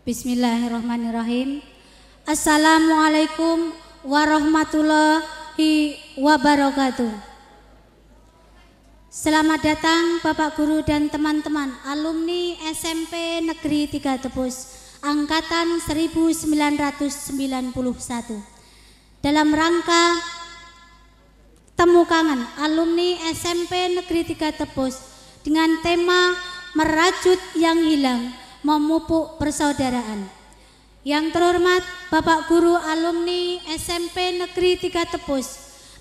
Bismillahirrahmanirrahim. Assalamualaikum warahmatullahi wabarakatuh. Selamat datang Bapak Guru dan teman-teman alumni SMP Negeri 3 Tepus Angkatan 1991 dalam rangka Temu Kangen alumni SMP Negeri 3 Tepus dengan tema Merajut yang Hilang Memupuk Persaudaraan. Yang terhormat Bapak Guru alumni SMP Negeri 3 Tepus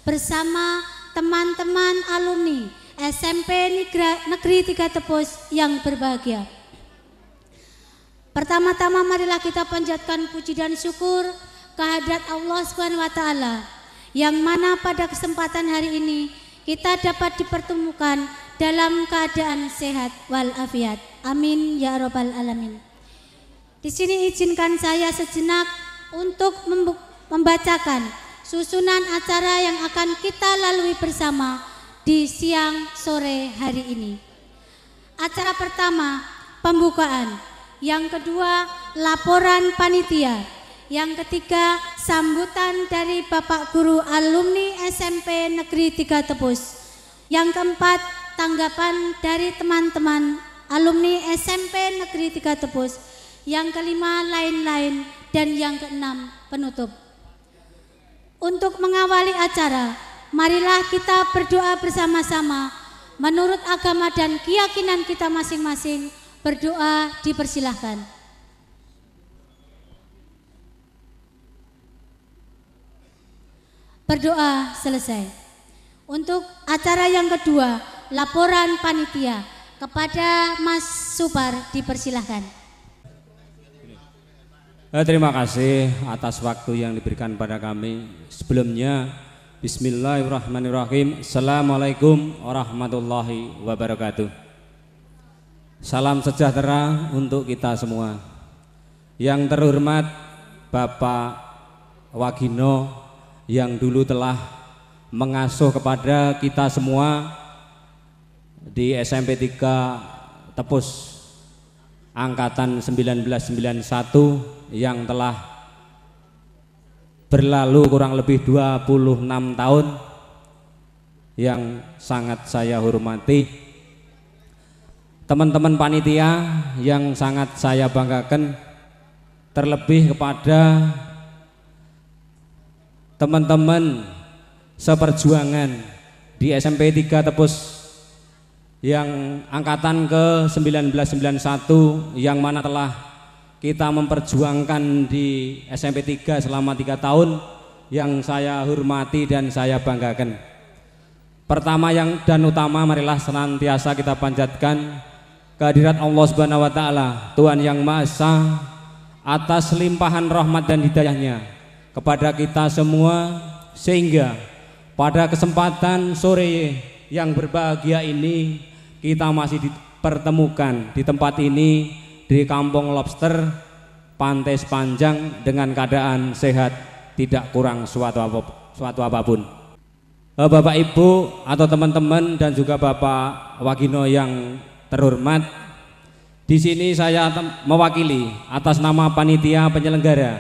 bersama teman-teman alumni SMP Negeri 3 Tepus yang berbahagia. Pertama-tama marilah kita panjatkan puji dan syukur kehadirat Allah Subhanahu wa taala yang mana pada kesempatan hari ini kita dapat dipertemukan dalam keadaan sehat walafiat. Amin ya robbal alamin. Di sini izinkan saya sejenak untuk membacakan susunan acara yang akan kita lalui bersama di siang sore hari ini. Acara pertama pembukaan, yang kedua laporan panitia, yang ketiga sambutan dari Bapak Guru alumni SMP Negeri 3 Tepus, yang keempat tanggapan dari teman-teman alumni SMP Negeri 3 Tepus, yang kelima lain-lain, dan yang keenam penutup. Untuk mengawali acara, marilah kita berdoa bersama-sama menurut agama dan keyakinan kita masing-masing. Berdoa dipersilahkan. Berdoa selesai. Untuk acara yang kedua, laporan panitia, kepada Mas Supar dipersilahkan. Terima kasih atas waktu yang diberikan pada kami. Sebelumnya Bismillahirrahmanirrahim. Assalamualaikum warahmatullahi wabarakatuh. Salam sejahtera untuk kita semua. Yang terhormat Bapak Wagino yang dulu telah mengasuh kepada kita semua di SMP 3 Tepus Angkatan 1991 yang telah berlalu kurang lebih 26 tahun, yang sangat saya hormati. Teman-teman panitia yang sangat saya banggakan, terlebih kepada teman-teman seperjuangan di SMP 3 Tepus yang angkatan ke 1991 yang mana telah kita memperjuangkan di SMP 3 selama 3 tahun, yang saya hormati dan saya banggakan. Pertama yang dan utama, marilah senantiasa kita panjatkan kehadirat Allah Subhanahu wa taala, Tuhan yang Maha Esa, atas limpahan rahmat dan hidayahnya kepada kita semua, sehingga pada kesempatan sore yang berbahagia ini kita masih dipertemukan di tempat ini, di Kampung Lobster Pantai Sepanjang, dengan keadaan sehat, tidak kurang suatu apapun. Bapak Ibu atau teman-teman dan juga Bapak Wagino yang terhormat, di sini saya mewakili atas nama panitia penyelenggara,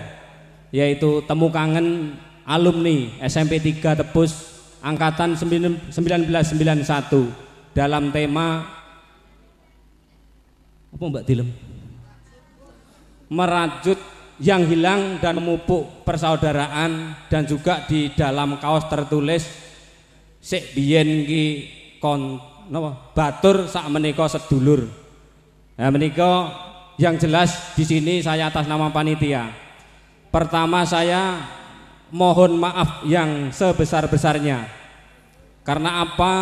yaitu Temu Kangen alumni SMP 3 Tepus Angkatan 1991 dalam tema apa Mbak Dilem? Merajut yang hilang dan memupuk persaudaraan, dan juga di dalam kaos tertulis sik biyen ki kon batur sak menika sedulur. Nah, menika yang jelas di sini saya atas nama panitia. Pertama, saya mohon maaf yang sebesar-besarnya. Karena apa?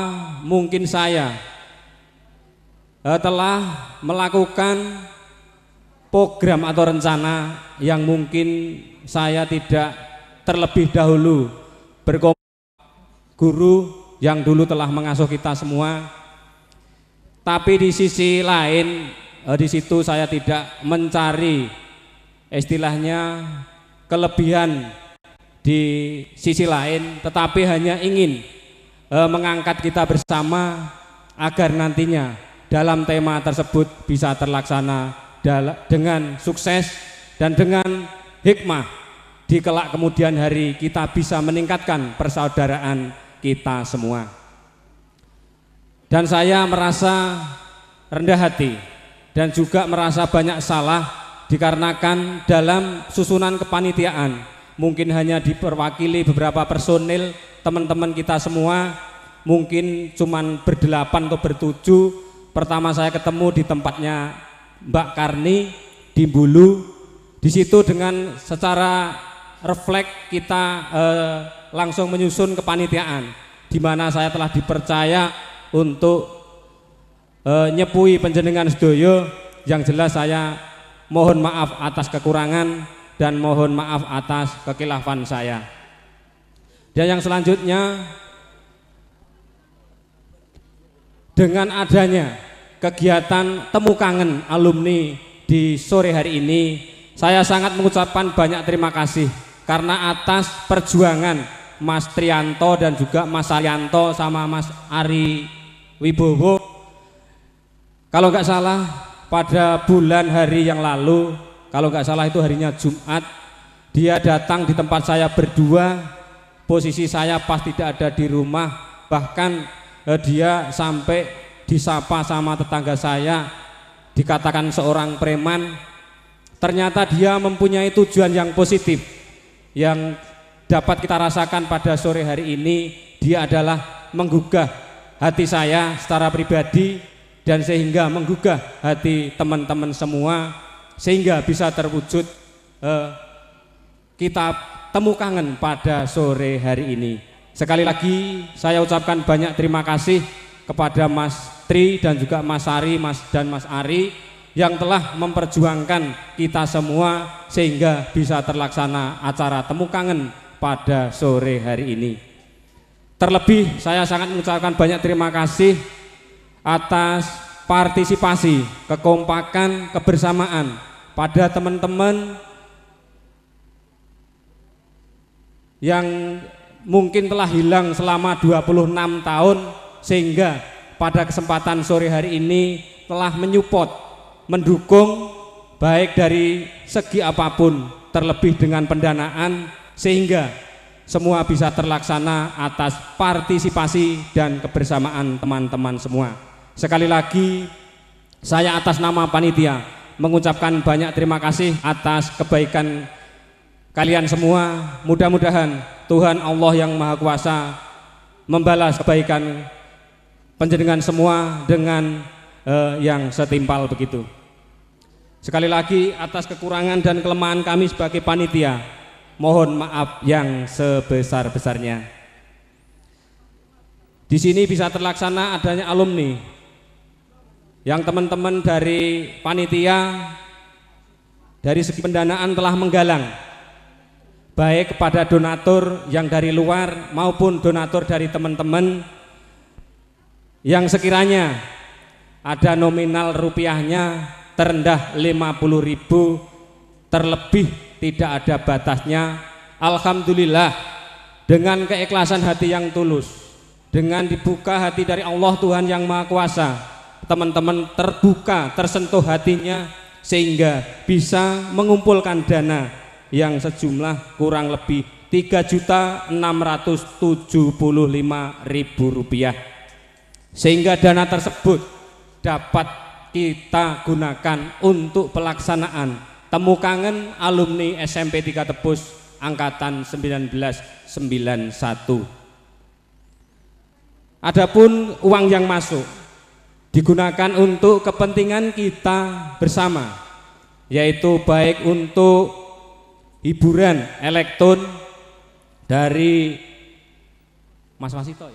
Mungkin saya telah melakukan program atau rencana yang mungkin saya tidak terlebih dahulu berkomunikasi guru yang dulu telah mengasuh kita semua. Tapi di sisi lain, di situ saya tidak mencari istilahnya kelebihan di sisi lain, tetapi hanya ingin mengangkat kita bersama agar nantinya dalam tema tersebut bisa terlaksana dengan sukses dan dengan hikmah di kelak kemudian hari kita bisa meningkatkan persaudaraan kita semua. Dan saya merasa rendah hati dan juga merasa banyak salah dikarenakan dalam susunan kepanitiaan mungkin hanya diperwakili beberapa personil teman-teman kita semua, mungkin cuman berdelapan atau bertujuh. Pertama saya ketemu di tempatnya Mbak Karni di Bulu. Di situ dengan secara refleks kita langsung menyusun kepanitiaan, di mana saya telah dipercaya untuk nyepui panjenengan sedoyo. Yang jelas saya mohon maaf atas kekurangan dan mohon maaf atas kekilafan saya. Dan yang selanjutnya, dengan adanya kegiatan temu kangen alumni di sore hari ini, saya sangat mengucapkan banyak terima kasih karena atas perjuangan Mas Trianto dan juga Mas Arianto sama Mas Ari Wibowo. Kalau nggak salah pada bulan hari yang lalu, kalau nggak salah itu harinya Jumat, dia datang di tempat saya berdua. Posisi saya pas tidak ada di rumah, bahkan dia sampai disapa sama tetangga saya, dikatakan seorang preman. Ternyata dia mempunyai tujuan yang positif yang dapat kita rasakan pada sore hari ini. Dia adalah menggugah hati saya secara pribadi dan sehingga menggugah hati teman-teman semua, sehingga bisa terwujud kita temu kangen pada sore hari ini. Sekali lagi saya ucapkan banyak terima kasih kepada Mas Tri dan juga Mas Ari, dan Mas Ari yang telah memperjuangkan kita semua sehingga bisa terlaksana acara temu kangen pada sore hari ini. Terlebih saya sangat mengucapkan banyak terima kasih atas partisipasi, kekompakan, kebersamaan pada teman-teman yang mungkin telah hilang selama 26 tahun, sehingga pada kesempatan sore hari ini telah menyupport, mendukung baik dari segi apapun, terlebih dengan pendanaan, sehingga semua bisa terlaksana atas partisipasi dan kebersamaan teman-teman semua. Sekali lagi saya atas nama panitia mengucapkan banyak terima kasih atas kebaikan kalian semua. Mudah-mudahan Tuhan Allah yang Maha Kuasa membalas kebaikan panjenengan semua dengan yang setimpal begitu. Sekali lagi atas kekurangan dan kelemahan kami sebagai panitia, mohon maaf yang sebesar-besarnya. Di sini bisa terlaksana adanya alumni yang teman-teman dari panitia dari segi pendanaan telah menggalang, baik kepada donatur yang dari luar maupun donatur dari teman-teman yang sekiranya ada nominal rupiahnya terendah 50.000, terlebih tidak ada batasnya. Alhamdulillah, dengan keikhlasan hati yang tulus, dengan dibuka hati dari Allah Tuhan yang Maha Kuasa, teman-teman terbuka, tersentuh hatinya sehingga bisa mengumpulkan dana yang sejumlah kurang lebih Rp3.675.000, sehingga dana tersebut dapat kita gunakan untuk pelaksanaan temu kangen alumni SMP 3 Tebus angkatan 1991. Adapun uang yang masuk digunakan untuk kepentingan kita bersama, yaitu baik untuk hiburan elektron dari Mas Wasito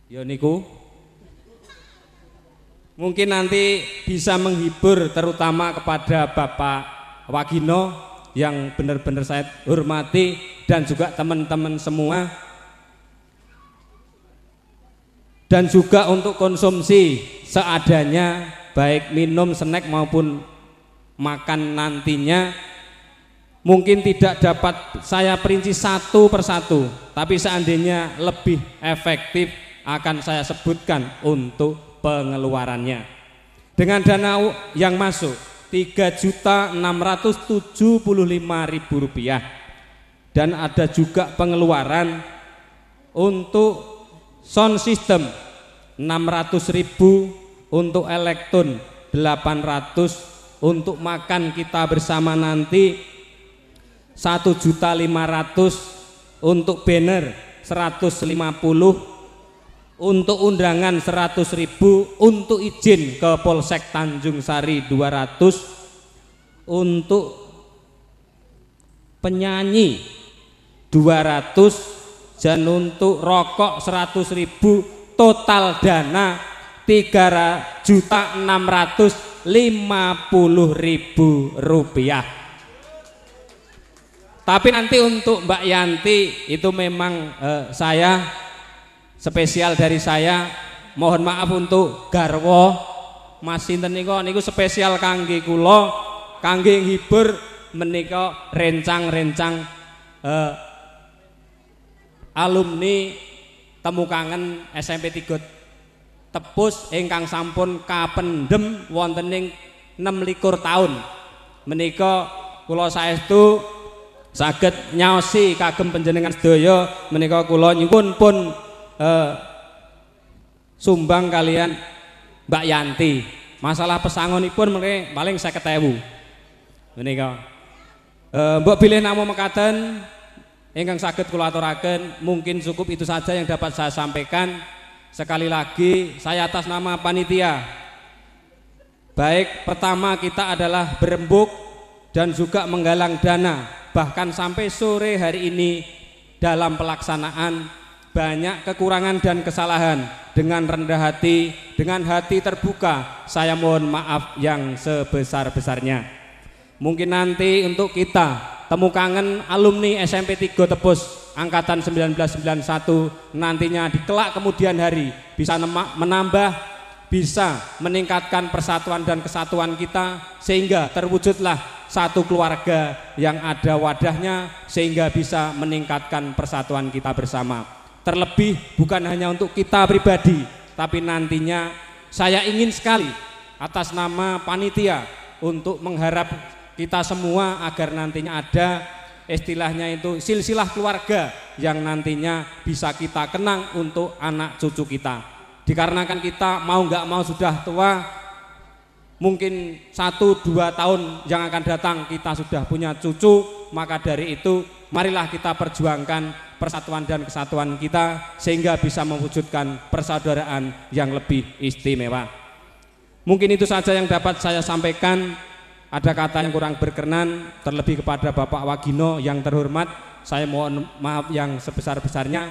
ya niku, mungkin nanti bisa menghibur terutama kepada Bapak Wagino yang benar-benar saya hormati dan juga teman-teman semua, dan juga untuk konsumsi seadanya baik minum, snack maupun makan nantinya. Mungkin tidak dapat saya perinci satu persatu, tapi seandainya lebih efektif akan saya sebutkan untuk pengeluarannya. Dengan dana yang masuk Rp3.675.000 dan ada juga pengeluaran untuk sound system 600.000, untuk elektron 800, untuk makan kita bersama nanti 1.500.000, untuk banner 150, untuk undangan 100.000, untuk izin ke Polsek Tanjung Sari 200, untuk penyanyi 200, dan untuk rokok 100.000, total dana Rp3.650.000. Tapi nanti untuk Mbak Yanti itu memang saya spesial dari saya, mohon maaf untuk garwo Mas sinten niku spesial kangge kula, kangge nghibur menika rencang-rencang alumni Temu Kangen SMP 3 Tepus ingkang sampun kapendhem wonten ing 26 taun. Menika kula saestu saged nyaosi kagem panjenengan sedaya, menika kula nyuwun pun sumbang kalian Mbak Yanti. Masalah pesangonipun mrene paling 50.000 menika. Mbok bilih namung mekaten ingkang saged kula aturaken, mungkin cukup itu saja yang dapat saya sampaikan. Sekali lagi saya atas nama panitia, baik pertama kita adalah berembuk dan juga menggalang dana, bahkan sampai sore hari ini dalam pelaksanaan banyak kekurangan dan kesalahan. Dengan rendah hati, dengan hati terbuka, saya mohon maaf yang sebesar-besarnya. Mungkin nanti untuk kita Temu Kangen alumni SMP 3 Tepus angkatan 1991 nantinya di kelak kemudian hari bisa menambah, bisa meningkatkan persatuan dan kesatuan kita, sehingga terwujudlah satu keluarga yang ada wadahnya, sehingga bisa meningkatkan persatuan kita bersama. Terlebih bukan hanya untuk kita pribadi, tapi nantinya saya ingin sekali atas nama panitia untuk mengharap kita semua agar nantinya ada istilahnya itu silsilah keluarga yang nantinya bisa kita kenang untuk anak cucu kita. Dikarenakan kita mau nggak mau sudah tua, mungkin 1-2 tahun yang akan datang kita sudah punya cucu, maka dari itu marilah kita perjuangkan persatuan dan kesatuan kita sehingga bisa mewujudkan persaudaraan yang lebih istimewa. Mungkin itu saja yang dapat saya sampaikan. Ada kata yang kurang berkenan, terlebih kepada Bapak Wagino yang terhormat, saya mohon maaf yang sebesar-besarnya,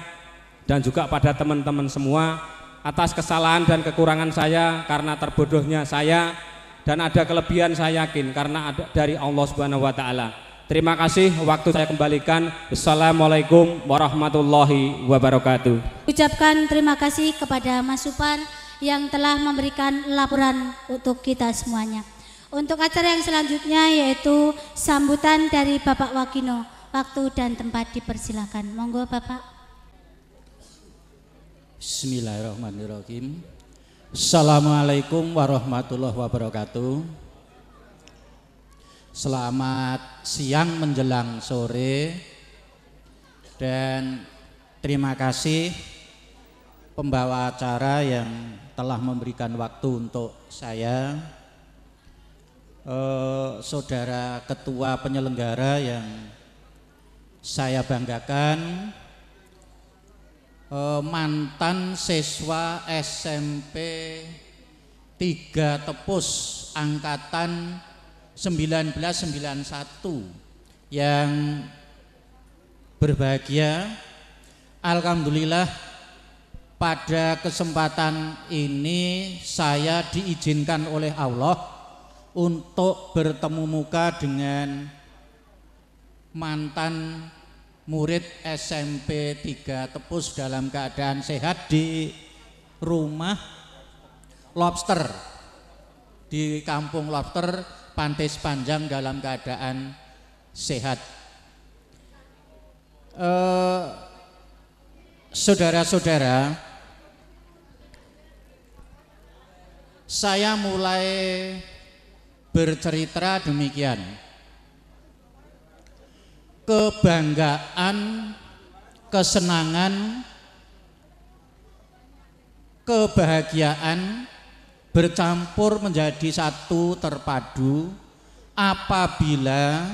dan juga pada teman-teman semua atas kesalahan dan kekurangan saya karena terbodohnya saya, dan ada kelebihan saya yakin karena ada dari Allah Subhanahu wa taala. Terima kasih, waktu saya kembalikan. Assalamualaikum warahmatullahi wabarakatuh. Ucapkan terima kasih kepada Mas Supar yang telah memberikan laporan untuk kita semuanya. Untuk acara yang selanjutnya yaitu sambutan dari Bapak Wagino. Waktu dan tempat dipersilakan. Monggo Bapak. Bismillahirrahmanirrahim. Assalamualaikum warahmatullahi wabarakatuh. Selamat siang menjelang sore, dan terima kasih pembawa acara yang telah memberikan waktu untuk saya, saudara ketua penyelenggara yang saya banggakan, mantan siswa SMP 3 Tepus angkatan 1991 yang berbahagia. Alhamdulillah pada kesempatan ini saya diizinkan oleh Allah untuk bertemu muka dengan mantan murid SMP 3 Tepus dalam keadaan sehat di rumah Lobster di Kampung Lobster Pantai Sepanjang dalam keadaan sehat. Saudara-saudara, saya mulai bercerita demikian. Kebanggaan, kesenangan, kebahagiaan bercampur menjadi satu terpadu apabila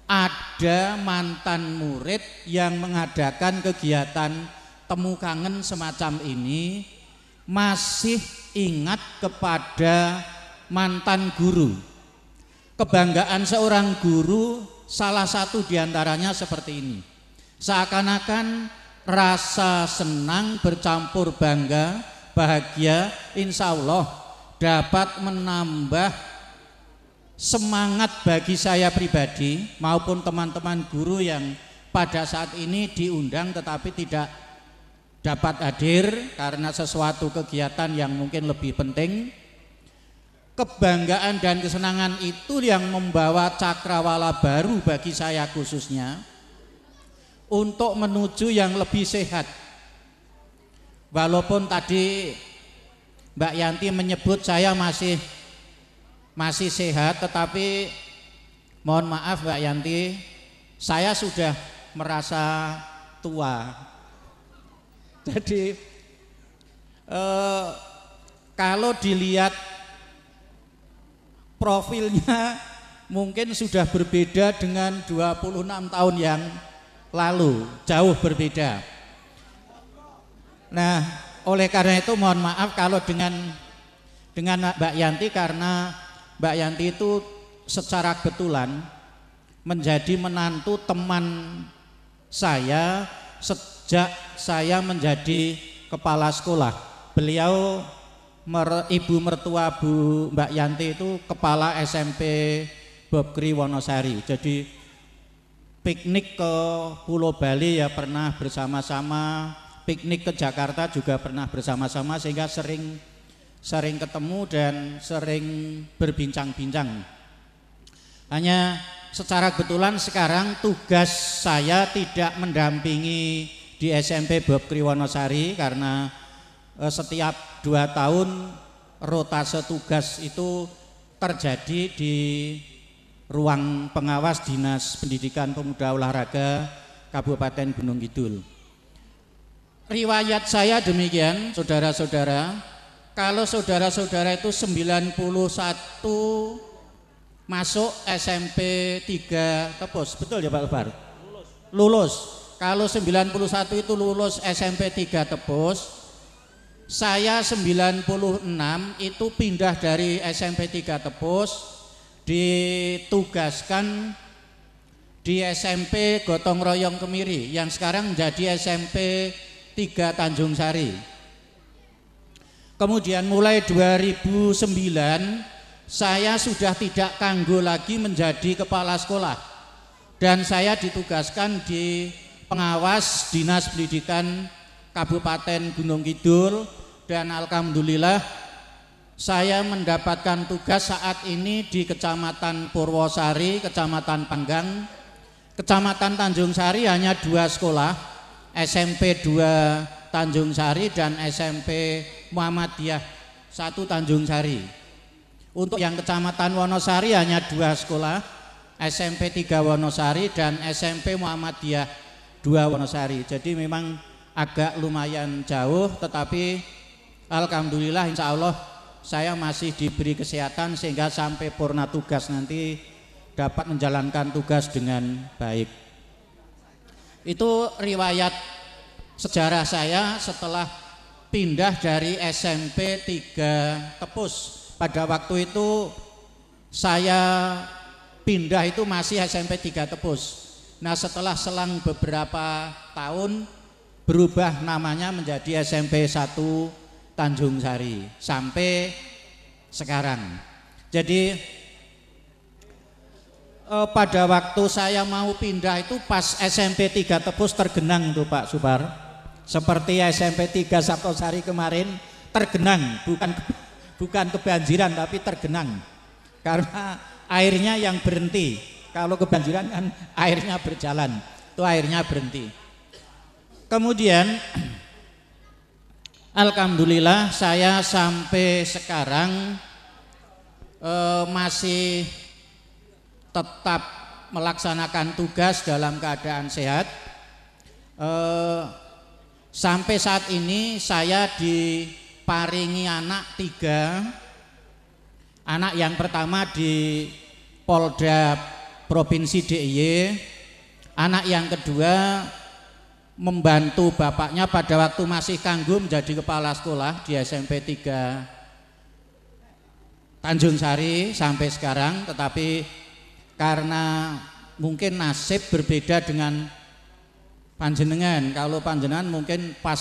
ada mantan murid yang mengadakan kegiatan temu kangen semacam ini masih ingat kepada mantan guru. Kebanggaan seorang guru salah satu diantaranya seperti ini. Seakan-akan rasa senang bercampur bangga, bahagia, insya Allah dapat menambah semangat bagi saya pribadi maupun teman-teman guru yang pada saat ini diundang tetapi tidak dapat hadir karena sesuatu kegiatan yang mungkin lebih penting. Kebanggaan dan kesenangan itu yang membawa cakrawala baru bagi saya khususnya untuk menuju yang lebih sehat. Walaupun tadi Mbak Yanti menyebut saya masih sehat, tetapi mohon maaf Mbak Yanti, saya sudah merasa tua. Jadi kalau dilihat profilnya mungkin sudah berbeda dengan 26 tahun yang lalu, jauh berbeda. Nah, oleh karena itu mohon maaf kalau dengan Mbak Yanti, karena Mbak Yanti itu secara kebetulan menjadi menantu teman saya sejak saya menjadi kepala sekolah. Beliau ibu mertua Bu Mbak Yanti itu kepala SMP Bob Kri Wonosari. Jadi piknik ke Pulau Bali ya pernah bersama-sama, piknik ke Jakarta juga pernah bersama-sama, sehingga sering ketemu dan sering berbincang-bincang. Hanya secara kebetulan sekarang tugas saya tidak mendampingi di SMP Bob Kri Wonosari karena setiap 2 tahun rotase tugas itu terjadi di ruang pengawas Dinas Pendidikan Pemuda Olahraga Kabupaten Gunung Kidul. Riwayat saya demikian, saudara-saudara. Kalau saudara-saudara itu 91 masuk SMP 3 Tepus, betul ya Pak Lebar? Lulus. Kalau 91 itu lulus SMP 3 Tepus. Saya 96 itu pindah dari SMP 3 Tepus, ditugaskan di SMP Gotong Royong Kemiri yang sekarang menjadi SMP 3 Tanjung Sari. Kemudian mulai 2009 saya sudah tidak kanggo lagi menjadi kepala sekolah dan saya ditugaskan di pengawas Dinas Pendidikan Kabupaten Gunung Kidul, dan alhamdulillah saya mendapatkan tugas saat ini di Kecamatan Purwosari, Kecamatan Panggang. Kecamatan Tanjung Sari hanya 2 sekolah, SMP 2 Tanjung Sari dan SMP Muhammadiyah 1 Tanjung Sari. Untuk yang Kecamatan Wonosari hanya 2 sekolah, SMP 3 Wonosari dan SMP Muhammadiyah 2 Wonosari. Jadi memang agak lumayan jauh, tetapi alhamdulillah insya Allah saya masih diberi kesehatan sehingga sampai purna tugas nanti dapat menjalankan tugas dengan baik. Itu riwayat sejarah saya setelah pindah dari SMP 3 Tepus. Pada waktu itu saya pindah itu masih SMP 3 Tepus. Nah, setelah selang beberapa tahun berubah namanya menjadi SMP 1 Tanjung Sari sampai sekarang. Jadi pada waktu saya mau pindah itu pas SMP 3 Tepus tergenang tuh Pak Supar. Seperti SMP 3 Sabtosari kemarin tergenang, bukan kebanjiran tapi tergenang. Karena airnya yang berhenti. Kalau kebanjiran kan airnya berjalan. Itu airnya berhenti. Kemudian alhamdulillah saya sampai sekarang masih tetap melaksanakan tugas dalam keadaan sehat. Sampai saat ini saya diparingi anak 3. Anak yang pertama di Polda Provinsi DIY, anak yang kedua membantu bapaknya pada waktu masih kanggu menjadi kepala sekolah di SMP 3 Tanjung Sari sampai sekarang, tetapi karena mungkin nasib berbeda dengan panjenengan. Kalau panjenengan mungkin pas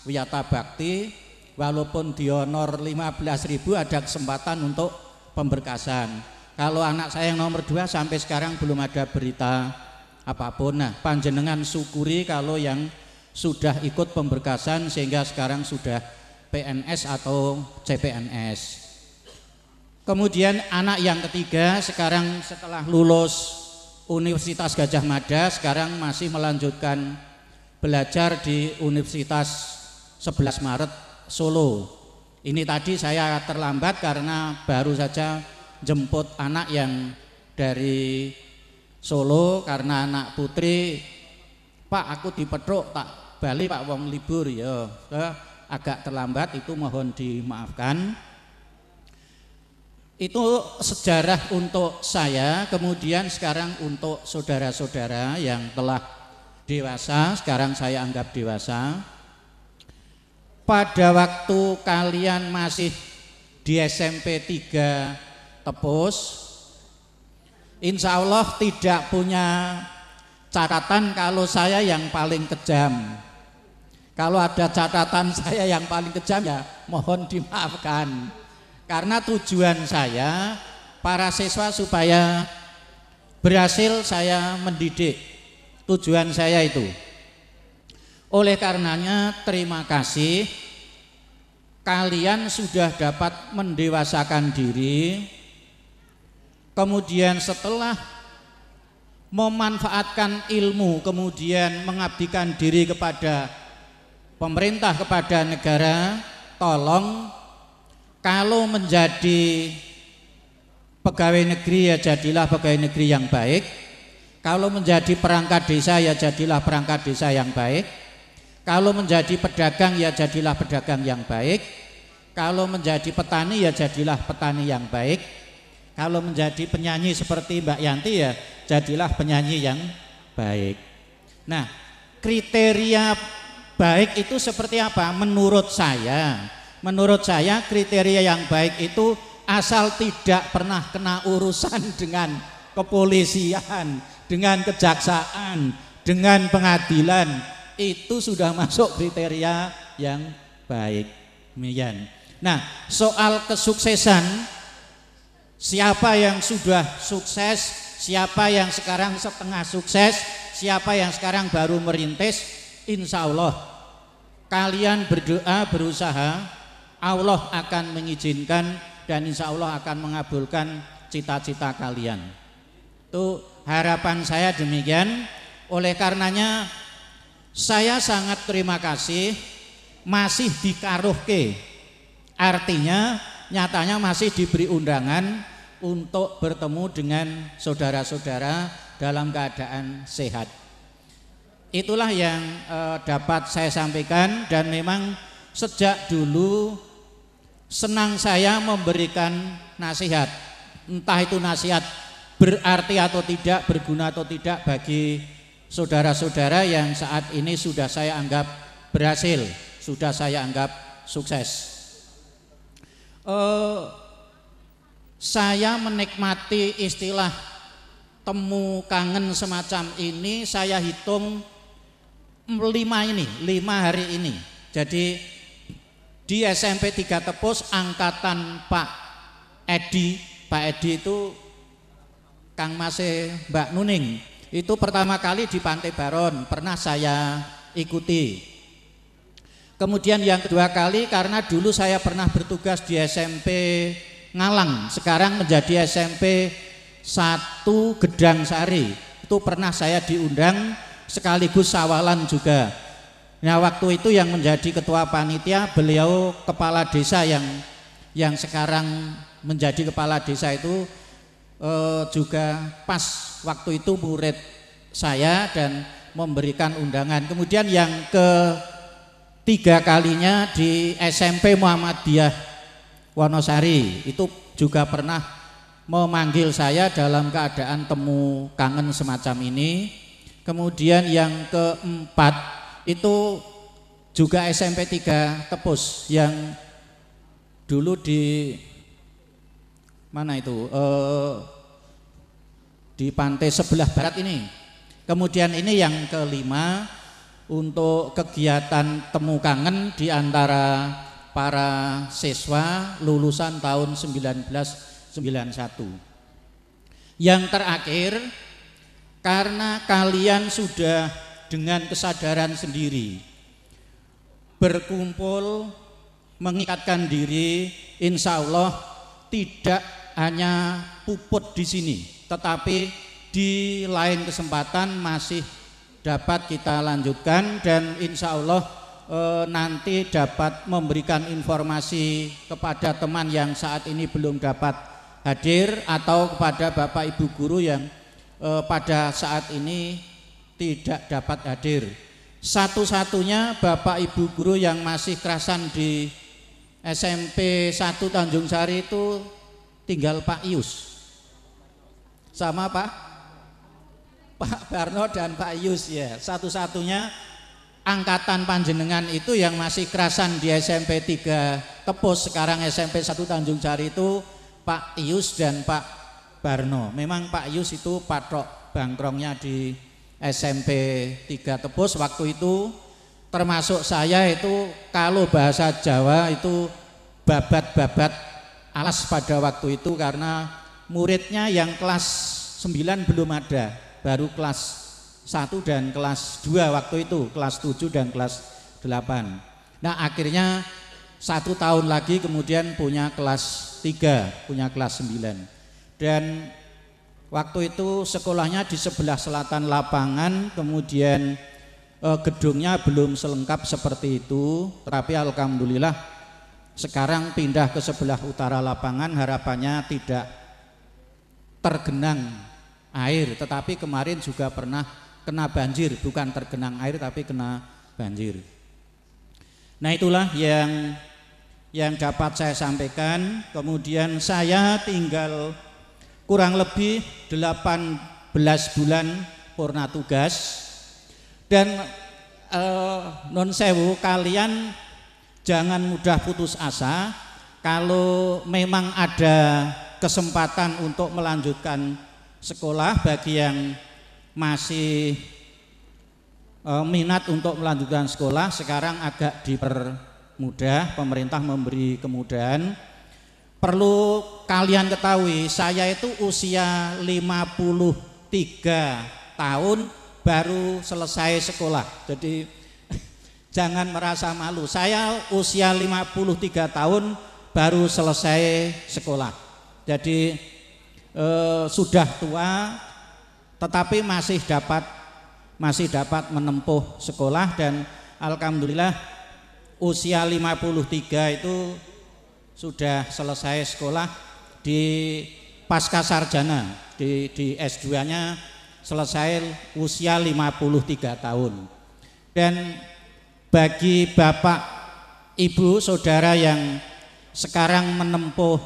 wiyata bakti, walaupun dihonor 15.000 ada kesempatan untuk pemberkasan. Kalau anak saya yang nomor 2 sampai sekarang belum ada berita apapun. Nah, panjenengan syukuri kalau yang sudah ikut pemberkasan sehingga sekarang sudah PNS atau CPNS. Kemudian anak yang ketiga sekarang setelah lulus Universitas Gadjah Mada, sekarang masih melanjutkan belajar di Universitas 11 Maret Solo. Ini tadi saya terlambat karena baru saja jemput anak yang dari Solo karena anak putri, Pak aku di Petruk tak balik Pak wong libur ya. Agak terlambat, itu mohon dimaafkan. Itu sejarah untuk saya. Kemudian sekarang untuk saudara-saudara yang telah dewasa, sekarang saya anggap dewasa. Pada waktu kalian masih di SMP 3 Tepus, insya Allah tidak punya catatan kalau saya yang paling kejam. Kalau ada catatan saya yang paling kejam ya mohon dimaafkan. Karena tujuan saya para siswa supaya berhasil saya mendidik. Tujuan saya itu. Oleh karenanya terima kasih kalian sudah dapat mendewasakan diri. Kemudian setelah memanfaatkan ilmu, kemudian mengabdikan diri kepada pemerintah, kepada negara, tolong kalau menjadi pegawai negeri ya jadilah pegawai negeri yang baik. Kalau menjadi perangkat desa ya jadilah perangkat desa yang baik. Kalau menjadi pedagang ya jadilah pedagang yang baik. Kalau menjadi petani ya jadilah petani yang baik. Kalau menjadi penyanyi seperti Mbak Yanti ya jadilah penyanyi yang baik. Nah, kriteria baik itu seperti apa? Menurut saya kriteria yang baik itu asal tidak pernah kena urusan dengan kepolisian, dengan kejaksaan, dengan pengadilan, itu sudah masuk kriteria yang baik. Demikian. Nah, soal kesuksesan, siapa yang sudah sukses, siapa yang sekarang setengah sukses, siapa yang sekarang baru merintis, insya Allah kalian berdoa, berusaha, Allah akan mengizinkan dan insya Allah akan mengabulkan cita-cita kalian. Itu harapan saya demikian. Oleh karenanya saya sangat terima kasih masih dikaruhke. Artinya nyatanya masih diberi undangan untuk bertemu dengan saudara-saudara dalam keadaan sehat. Itulah yang dapat saya sampaikan, dan memang sejak dulu senang saya memberikan nasihat, entah itu nasihat berarti atau tidak, berguna atau tidak bagi saudara-saudara yang saat ini sudah saya anggap berhasil, sudah saya anggap sukses. Saya menikmati istilah temu kangen semacam ini, saya hitung 5 hari ini. Jadi di SMP 3 Tepus angkatan Pak Edi itu Kang Mase Mbak Nuning, itu pertama kali di Pantai Baron pernah saya ikuti. Kemudian yang kedua kali karena dulu saya pernah bertugas di SMP Ngalang, sekarang menjadi SMP 1 Gedang Sari, itu pernah saya diundang sekaligus sawalan juga. Nah, waktu itu yang menjadi ketua panitia beliau kepala desa yang sekarang menjadi kepala desa itu juga pas waktu itu murid saya dan memberikan undangan. Kemudian yang ketiga kalinya di SMP Muhammadiyah Wonosari itu juga pernah memanggil saya dalam keadaan temu kangen semacam ini. Kemudian yang keempat itu juga SMP 3 Tepus yang dulu di mana itu di pantai sebelah barat ini. Kemudian ini yang kelima untuk kegiatan temu kangen di antara para siswa lulusan tahun 1991. Yang terakhir, karena kalian sudah dengan kesadaran sendiri berkumpul mengikatkan diri, insya Allah tidak hanya puput di sini, tetapi di lain kesempatan masih dapat kita lanjutkan dan insya Allah nanti dapat memberikan informasi kepada teman yang saat ini belum dapat hadir atau kepada Bapak Ibu guru yang pada saat ini tidak dapat hadir. Satu-satunya Bapak Ibu guru yang masih kerasan di SMP 1 Tanjung Sari itu tinggal Pak Ius sama Pak Barno dan Pak Ius ya. Satu-satunya angkatan panjenengan itu yang masih kerasan di SMP 3 Tepus, sekarang SMP 1 Tanjung Sari itu Pak Ius dan Pak Barno. Memang Pak Ius itu patrok bangkrongnya di SMP 3 Tepus waktu itu, termasuk saya itu kalau bahasa Jawa itu babat-babat alas pada waktu itu karena muridnya yang kelas 9 belum ada, baru kelas 1 dan kelas 2 waktu itu, kelas 7 dan kelas 8. Nah akhirnya 1 tahun lagi kemudian punya kelas 3, punya kelas 9. Dan waktu itu sekolahnya di sebelah selatan lapangan, kemudian gedungnya belum selengkap seperti itu, tapi alhamdulillah sekarang pindah ke sebelah utara lapangan, harapannya tidak tergenang air, tetapi kemarin juga pernah kena banjir, bukan tergenang air tapi kena banjir. Nah itulah yang dapat saya sampaikan. Kemudian saya tinggal kurang lebih 18 bulan purna tugas. Dan non sewu, kalian jangan mudah putus asa. Kalau memang ada kesempatan untuk melanjutkan sekolah, bagi yang masih minat untuk melanjutkan sekolah, sekarang agak dipermudah, pemerintah memberi kemudahan. Perlu kalian ketahui, saya itu usia 53 tahun baru selesai sekolah. Jadi jangan merasa malu. Saya usia 53 tahun baru selesai sekolah. Jadi sudah tua tetapi masih dapat menempuh sekolah, dan alhamdulillah usia 53 itu sudah selesai sekolah di pasca sarjana, di S2-nya selesai usia 53 tahun. Dan bagi Bapak, Ibu, Saudara yang sekarang menempuh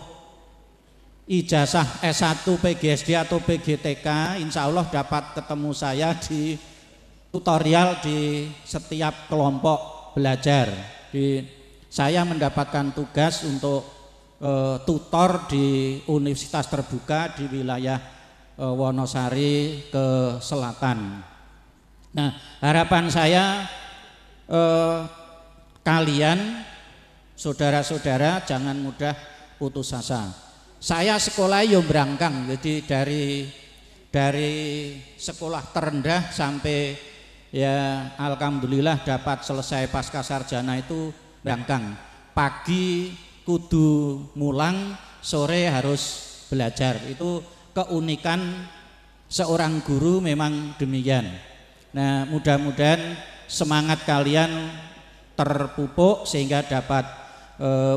ijazah S1 PGSD atau PGTK, insya Allah dapat ketemu saya di tutorial di setiap kelompok belajar. Saya mendapatkan tugas untuk tutor di universitas terbuka di wilayah Wonosari ke selatan. Nah, harapan saya kalian saudara-saudara jangan mudah putus asa. Saya sekolah yo berangkang, jadi dari sekolah terendah sampai ya alhamdulillah dapat selesai pasca sarjana itu berangkang. Pagi kudu mulang, sore harus belajar. Itu keunikan seorang guru, memang demikian. Nah, mudah-mudahan semangat kalian terpupuk sehingga dapat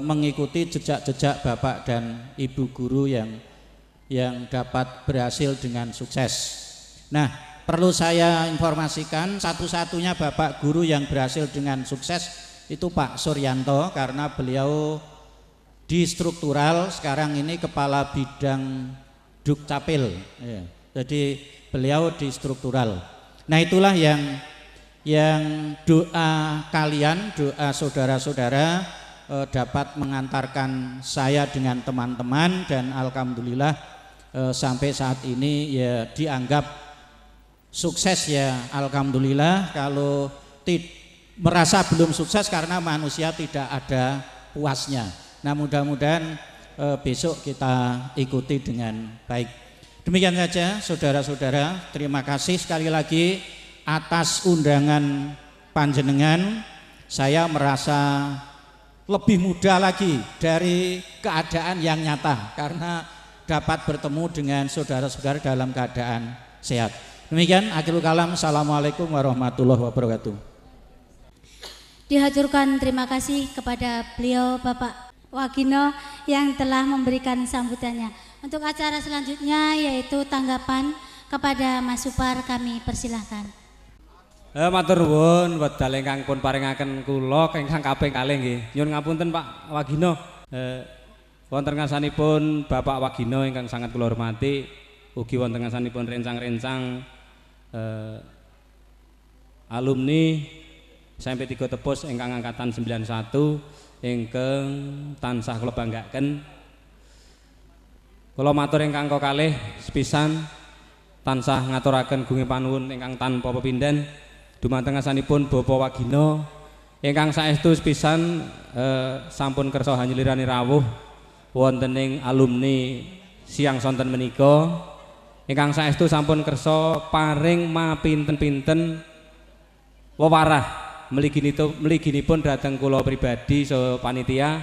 mengikuti jejak-jejak Bapak dan Ibu guru yang dapat berhasil dengan sukses. Nah, perlu saya informasikan satu-satunya Bapak guru yang berhasil dengan sukses itu Pak Suryanto, karena beliau di struktural sekarang ini kepala bidang Dukcapil. Ya, jadi beliau di struktural. Nah, itulah yang doa kalian, doa saudara-saudara dapat mengantarkan saya dengan teman-teman, dan alhamdulillah sampai saat ini ya dianggap sukses ya, alhamdulillah. Kalau merasa belum sukses karena manusia tidak ada puasnya. Nah, mudah-mudahan besok kita ikuti dengan baik. Demikian saja saudara-saudara, terima kasih sekali lagi atas undangan panjenengan. Saya merasa lebih muda lagi dari keadaan yang nyata karena dapat bertemu dengan saudara-saudara dalam keadaan sehat. Demikian akhirul kalam. Assalamualaikum warahmatullahi wabarakatuh. Dihaturkan terima kasih kepada beliau Bapak Wagino yang telah memberikan sambutannya. Untuk acara selanjutnya yaitu tanggapan kepada Mas Supar, kami persilahkan. Matur nuwun wedal ingkang pun paringaken kula ingkang kaping kalih nggih. Nyuwun ngapunten Pak Wagino. Wonten ngarsanipun Bapak Wagino ingkang sangat kula hormati, ugi wonten ngarsanipun rencang-rencang alumni SMP 3 Tepus ingkang angkatan 91 ingkang tansah kula banggaken. Kula matur ingkang kalih sepisan tansah ngaturaken gunging panuwun ingkang tanpa pepindhan dumateng ngarsanipun Bapak Wagino ingkang saestu sepisan sampun kersa hanyelirani rawuh wonten ing alumni siang sonten menika, ingkang saestu sampun kersa paring mapinten-pinten wewarah mliginipun dhateng kula pribadi saha panitia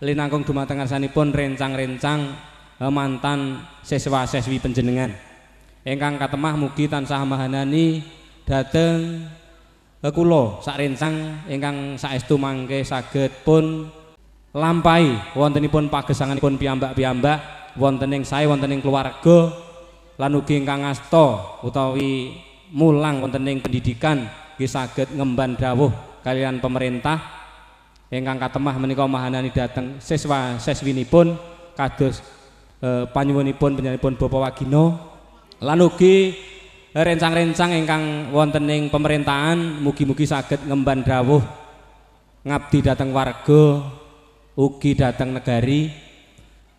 linangkung dumateng ngarsanipun rencang-rencang mantan siswa-siswi panjenengan ingkang katemah mugi tansah mahanani dhateng kula sak rencang ingkang saestu mangke saged pun lampahi wontenipun pagesanganipun piyambak-piyambak wonten ing sae wonten ing keluarga lan ugi ingkang asta utawi mulang wonten ing pendidikan nggih saged ngemban dawuh kalian pemerintah ingkang katemah menika mahanani dhateng siswa-siswinipun kados panyuwunipun panjenenganipun Bapak Wagino lan ugi rencang-rencang ingkang wonten ing pemerintahan mugi-mugi saged ngemban dawuh ngabdi dhateng warga ugi dhateng negari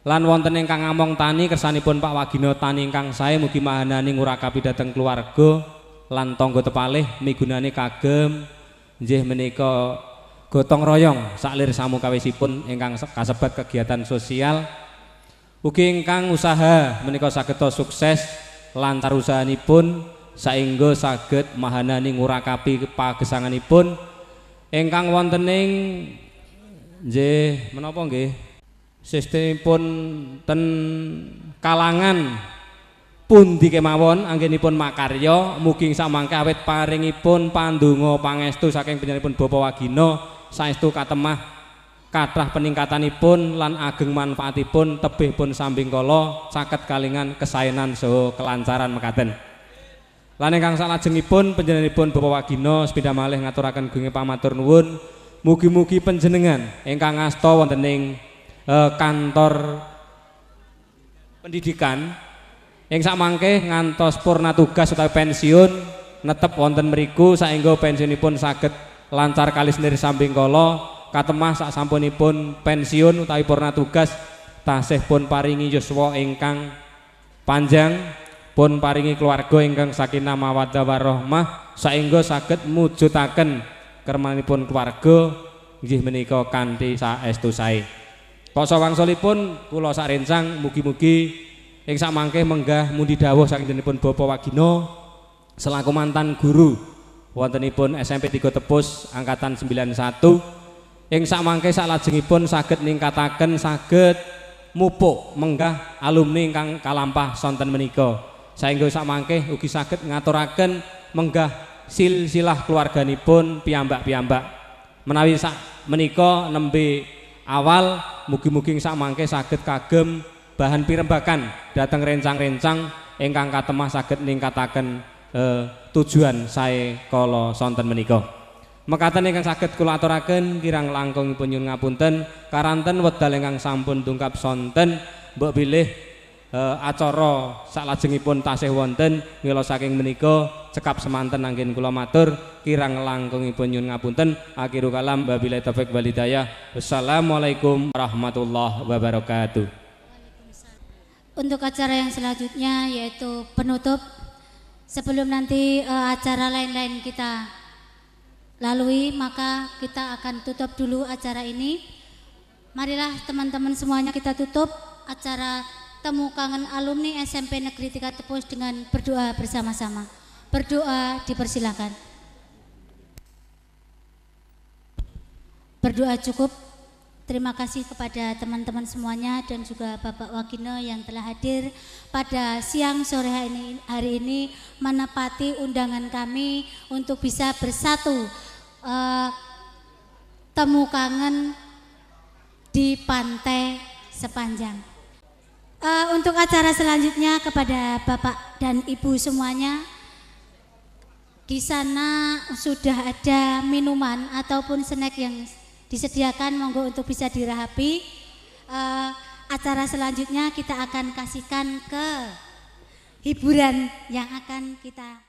lan wonten ingkang ngamong tani kersanipun Pak Wagino tani ingkang sae mugi mahanani ngurakapi dhateng keluarga lan tangga tepalih migunani kagem nggih menika gotong royong saklir samu kawisipun ingkang kasebat kegiatan sosial ugi ingkang usaha menika saged sukses lancar usahanipun saengga saged mahanani ngurakapi pagesanganipun ingkang wonten ing nggih menapa nggih sistemipun ten kalangan pundi kemawon anggenipun makarya mugi samangke awit paringipun pandonga pangestu saking panjenenganipun Bapak Wagino saestu katemah kathah peningkatanipun lan ageng manfaatipun tebih pun sambingkala saged kalingan kesaenan saha kelancaran mekaten. Lan ingkang salajengipun panjenenganipun Bapak Wagino sepindah malih ngaturaken gunging pamatur nuwun mugi-mugi panjenengan ingkang ngasta wonten ing kantor pendidikan ing sakmangke ngantos purna tugas utawi pensiun netep wonten mriku saengga pensiunipun saged lancar kalis nir sambingkala katemah sak sampunipun pensiun utawi purna tugas tasih pun paringi yuswa ingkang panjang pun paringi keluarga ingkang sakinah mawaddah warahmah saengga saged mujudaken kermanipun keluarga nggih menika kanthi saestu sae. Kasa wangsulipun kula sak rencang mugi-mugi ing sakmangke menggah mundi dawuh saking jenenganipun Bapak Wagino selaku mantan guru wontenipun SMP 3 Tepus angkatan 91 ing sakmangke salajengipun saged ningkataken saged mupuk menggah alumni ingkang kalampah sonten menika saengga sakmangke ugi saged ngaturaken menggah silsilah keluarganipun piyambak-piyambak menawi sak menika nembe awal mugi-mugi sak mangke saged kagem bahan pirembakan dateng rencang-rencang ingkang katemah saged ningkataken tujuan sae kala sonten menika. Mekaten ingkang saged kula aturaken kirang langkungipun nyuwun ngapunten karanten wedal ingkang sampun tungkap sonten mbok bilih acara salajengipun tasih wonten mila saking menika cekap semanten anggen kula matur kirang langkungipun nyuwun ngapunten akhiru kalam wabillahi taufik wal hidayah. Wassalamualaikum warahmatullahi wabarakatuh. Untuk acara yang selanjutnya yaitu penutup, sebelum nanti acara lain-lain kita lalui, maka kita akan tutup dulu acara ini. Marilah teman-teman semuanya kita tutup acara Temu Kangen Alumni SMP Negeri 3 Tepus dengan berdoa bersama-sama. Berdoa dipersilakan. Berdoa cukup. Terima kasih kepada teman-teman semuanya dan juga Bapak Wakino yang telah hadir pada siang sore hari ini menepati undangan kami untuk bisa bersatu temu kangen di pantai sepanjang. Untuk acara selanjutnya kepada Bapak dan Ibu semuanya, di sana sudah ada minuman ataupun snack yang disediakan, monggo untuk bisa dirahapi. Acara selanjutnya kita akan kasihkan ke hiburan yang akan kita